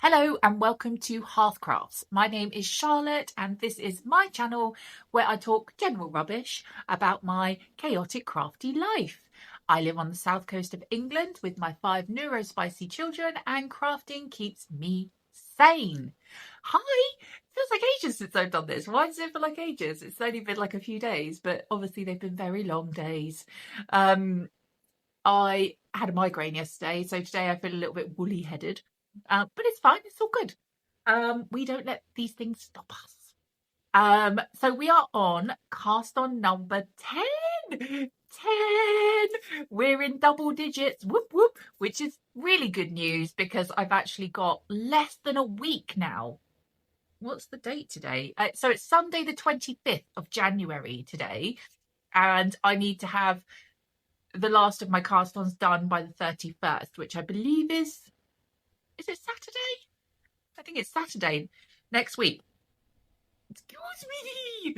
Hello and welcome to Hearthcrafts. My name is Charlotte and this is my channel where I talk general rubbish about my chaotic crafty life. I live on the south coast of England with my 5 neurospicy children and crafting keeps me sane. Hi! Feels like ages since I've done this. Why does it feel like ages? It's only been like a few days, but obviously they've been very long days. I had a migraine yesterday, so today I feel a little bit woolly headed. But it's fine, it's all good. We don't let these things stop us. So we are on cast on number 10. 10. We're in double digits, whoop whoop, which is really good news because I've actually got less than a week now. What's the date today? So it's Sunday the 25th of January today, and I need to have the last of my cast-ons done by the 31st, which I believe is it Saturday? I think it's Saturday next week. Excuse me.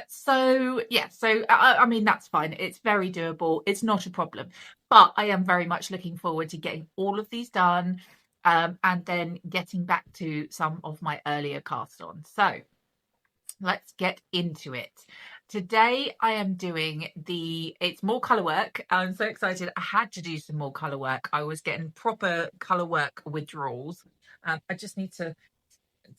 So yeah, so I mean that's fine. It's very doable. It's not a problem. But I am very much looking forward to getting all of these done, and then getting back to some of my earlier cast-ons. So let's get into it. Today I am doing it's more colour work. I'm so excited. I had to do some more colour work. I was getting proper colour work withdrawals. I just need to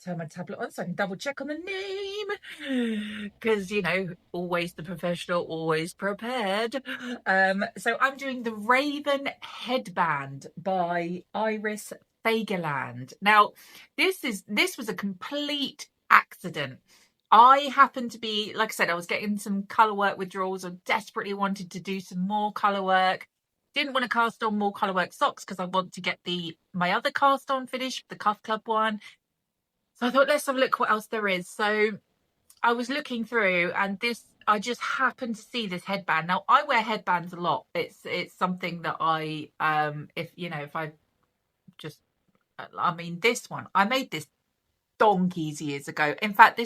turn my tablet on so I can double check on the name because, you know, always the professional, always prepared. So I'm doing the Raven Headband by Iris Fagerland. Now, this was a complete accident. I happened to be, like I said, I was getting some colour work withdrawals. I desperately wanted to do some more colour work. Didn't want to cast on more colour work socks because I want to get my other cast on finished, the Cuff Club one. So I thought, let's have a look what else there is. So I was looking through and I just happened to see this headband. Now I wear headbands a lot. It's something that I, this one, I made this donkeys years ago. In fact,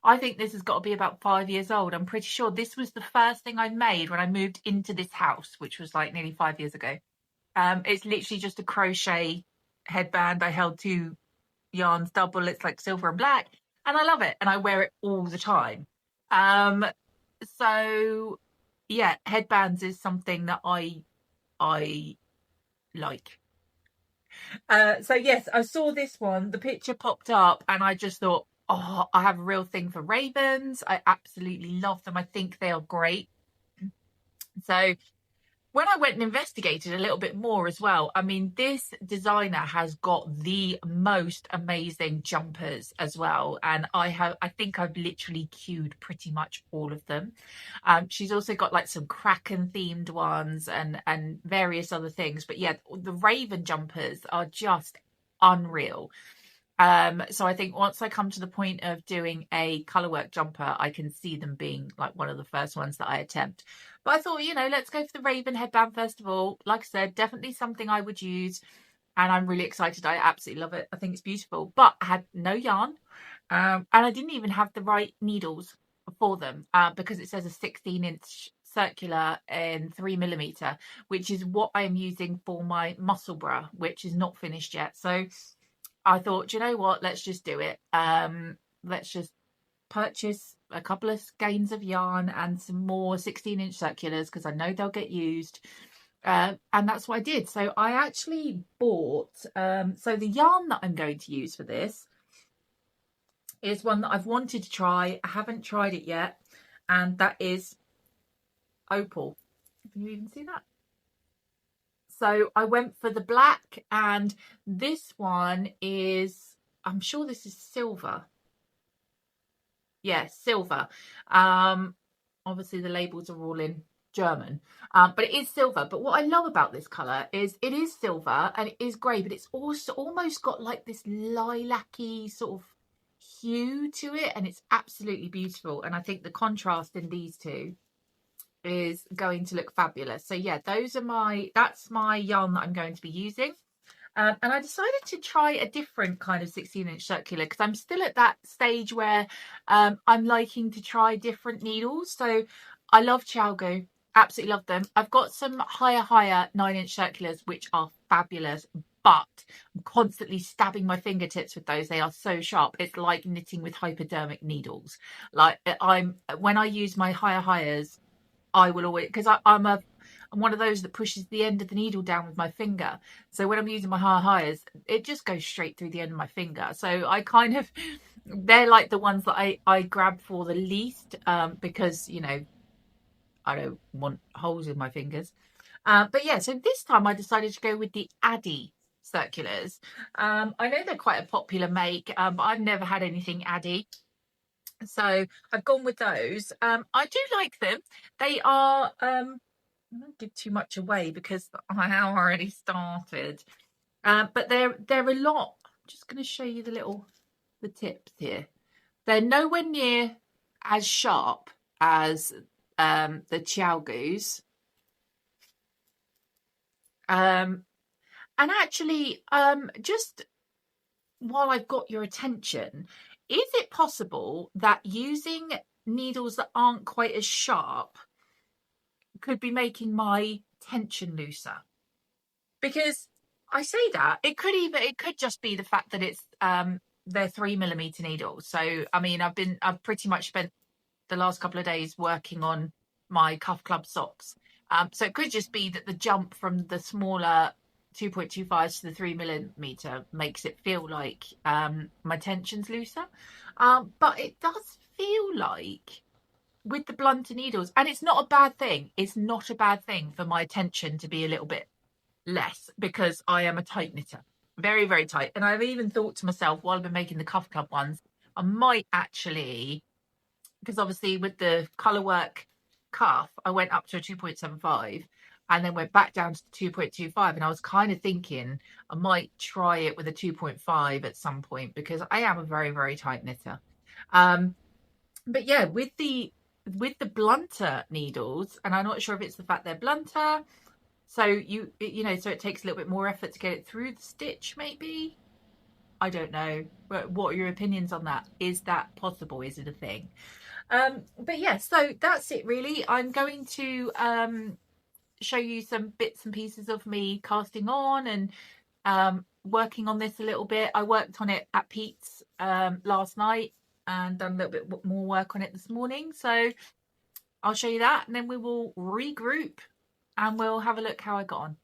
I think this has got to be about 5 years old. I'm pretty sure this was the first thing I made when I moved into this house, which was like nearly 5 years ago. It's literally just a crochet headband. I held 2 yarns double. It's like silver and black, and I love it, and I wear it all the time. So yeah, headbands is something that I like. So yes, I saw this one, the picture popped up and I just thought, oh, I have a real thing for ravens. I absolutely love them. I think they are great. So when I went and investigated a little bit more as well, I mean, this designer has got the most amazing jumpers as well. And I think I've literally queued pretty much all of them. She's also got like some Kraken themed ones and various other things. But yeah, the Raven jumpers are just unreal. So I think once I come to the point of doing a colourwork jumper, I can see them being like one of the first ones that I attempt. But I thought, you know, let's go for the Raven headband first of all. Like I said, definitely something I would use. And I'm really excited. I absolutely love it. I think it's beautiful. But I had no yarn. And I didn't even have the right needles for them because it says a 16-inch circular in 3mm, which is what I'm using for my muscle bra, which is not finished yet. So I thought, you know what, let's just do it. Let's just purchase a couple of skeins of yarn and some more 16-inch circulars because I know they'll get used. And that's what I did. So I actually bought, so the yarn that I'm going to use for this is one that I've wanted to try. I haven't tried it yet. And that is opal. Can you even see that? So I went for the black, and this one is, I'm sure this is silver. Yeah, silver. Obviously the labels are all in German, but it is silver. But what I love about this colour is it is silver and it is grey, but it's also almost got like this lilac-y sort of hue to it, and it's absolutely beautiful. And I think the contrast in these two is going to look fabulous. So yeah, that's my yarn that I'm going to be using. And I decided to try a different kind of 16-inch circular because I'm still at that stage where I'm liking to try different needles. So I love Chalgo. Absolutely love them. I've got some higher 9-inch circulars, which are fabulous, but I'm constantly stabbing my fingertips with those. They are so sharp. It's like knitting with hypodermic needles. Like when I use my higher, I will always, because I'm one of those that pushes the end of the needle down with my finger. So when I'm using my higher, it just goes straight through the end of my finger. So I kind of, they're like the ones that I grab for the least, because, you know, I don't want holes in my fingers. But yeah, so this time I decided to go with the Addy circulars. I know they're quite a popular make, but I've never had anything Addy. So I've gone with those. I do like them. They are, I won't give too much away because I have already started. But they're a lot. I'm just going to show you the tips here. They're nowhere near as sharp as the Chiaogus. And actually, just while I've got your attention, is it possible that using needles that aren't quite as sharp could be making my tension looser? Because I say that it could just be the fact that it's they're 3mm needles. So I mean, I've pretty much spent the last couple of days working on my Cuff Club socks. So it could just be that the jump from the smaller 2.25 to the 3mm makes it feel like my tension's looser. But it does feel like with the blunter needles, and it's not a bad thing. It's not a bad thing for my tension to be a little bit less because I am a tight knitter. Very, very tight. And I've even thought to myself while I've been making the Cuff Club ones, I might actually, because obviously with the colour work cuff, I went up to a 2.75 and then went back down to 2.25. And I was kind of thinking I might try it with a 2.5 at some point because I am a very, very tight knitter. But yeah, with the blunter needles, and I'm not sure if it's the fact they're blunter, so you know, so it takes a little bit more effort to get it through the stitch, maybe. I don't know. But what are your opinions on that? Is that possible? Is it a thing? But yeah, so that's it really. I'm going to show you some bits and pieces of me casting on and working on this a little bit. I worked on it at Pete's last night and done a little bit more work on it this morning. So I'll show you that and then we will regroup and we'll have a look how I got on.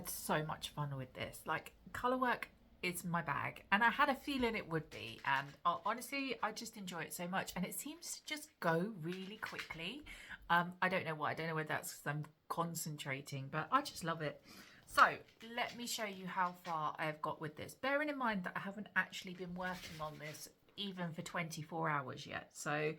had so much fun with this. Like, colour work is my bag, and I had a feeling it would be, and honestly I just enjoy it so much, and it seems to just go really quickly. I don't know why. I don't know whether that's because I'm concentrating, but I just love it. So let me show you how far I've got with this, bearing in mind that I haven't actually been working on this even for 24 hours yet. So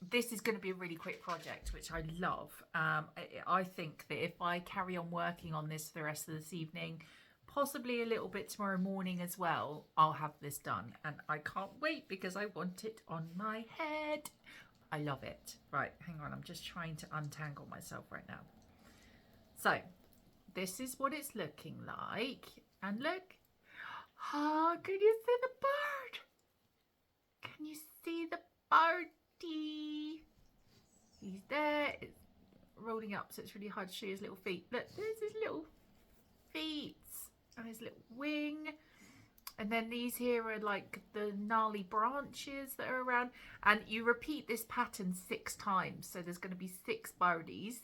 this is going to be a really quick project, which I love. I think that if I carry on working on this for the rest of this evening, possibly a little bit tomorrow morning as well, I'll have this done. And I can't wait because I want it on my head. I love it. Right, hang on. I'm just trying to untangle myself right now. So this is what it's looking like. And look. Oh, can you see the bird? Can you see the birdie? He's there. It's rolling up, so it's really hard to see his little feet. Look, there's his little feet and his little wing. And then these here are like the gnarly branches that are around. And you repeat this pattern 6 times. So there's going to be 6 birdies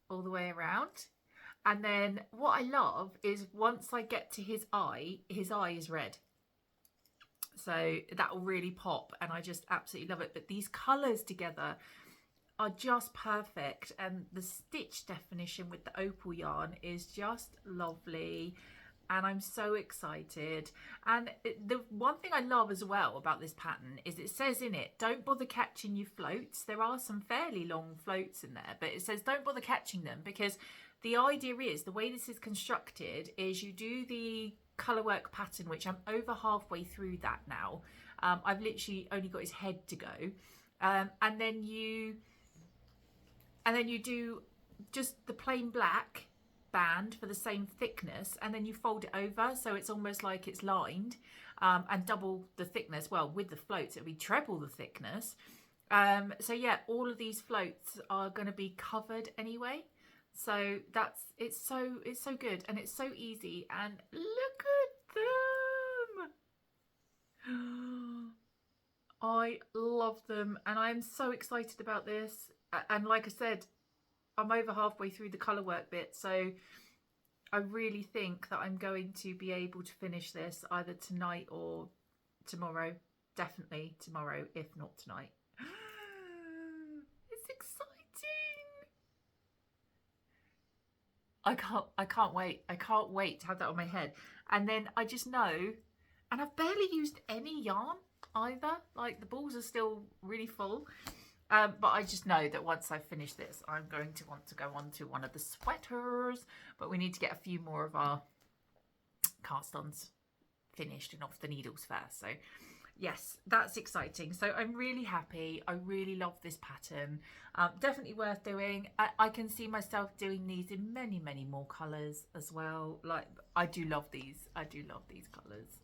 all the way around. And then what I love is once I get to his eye is red. So that will really pop, and I just absolutely love it. But these colours together are just perfect, and the stitch definition with the opal yarn is just lovely, and I'm so excited. And the one thing I love as well about this pattern is it says in it, don't bother catching your floats. There are some fairly long floats in there, but it says don't bother catching them, because the idea is, the way this is constructed is you do the colour work pattern, which I'm over halfway through that now. I've literally only got his head to go, and then you do just the plain black band for the same thickness, and then you fold it over so it's almost like it's lined, and double the thickness. Well, with the floats it'll be treble the thickness. So yeah, all of these floats are going to be covered anyway. So it's so good, and it's so easy, and look at them. I love them, and I'm so excited about this. And like I said, I'm over halfway through the colour work bit, so I really think that I'm going to be able to finish this either tonight or tomorrow. Definitely tomorrow, if not tonight. It's exciting. I can't wait. I can't wait to have that on my head. And then I just know, and I've barely used any yarn either. Like, the balls are still really full. But I just know that once I finish this, I'm going to want to go on to one of the sweaters. But we need to get a few more of our cast ons finished and off the needles first. So yes, that's exciting. So I'm really happy. I really love this pattern. Definitely worth doing. I can see myself doing these in many, many more colours as well. Like, I do love these. I do love these colours.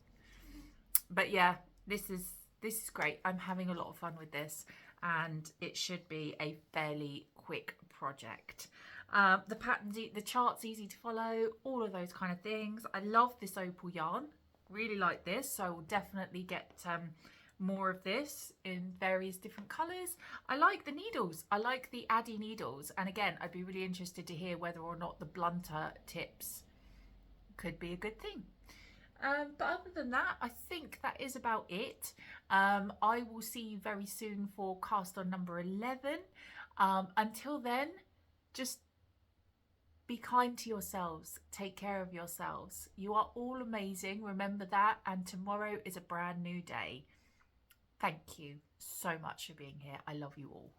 But yeah, this is great. I'm having a lot of fun with this, and it should be a fairly quick project. The patterns, the chart's easy to follow, all of those kind of things. I love this opal yarn. Really like this, so I will definitely get more of this in various different colours. I like the needles. I like the Addy needles, and again, I'd be really interested to hear whether or not the blunter tips could be a good thing. But other than that, I think that is about it. I will see you very soon for cast on number 11. Until then, just be kind to yourselves. Take care of yourselves. You are all amazing. Remember that. And tomorrow is a brand new day. Thank you so much for being here. I love you all.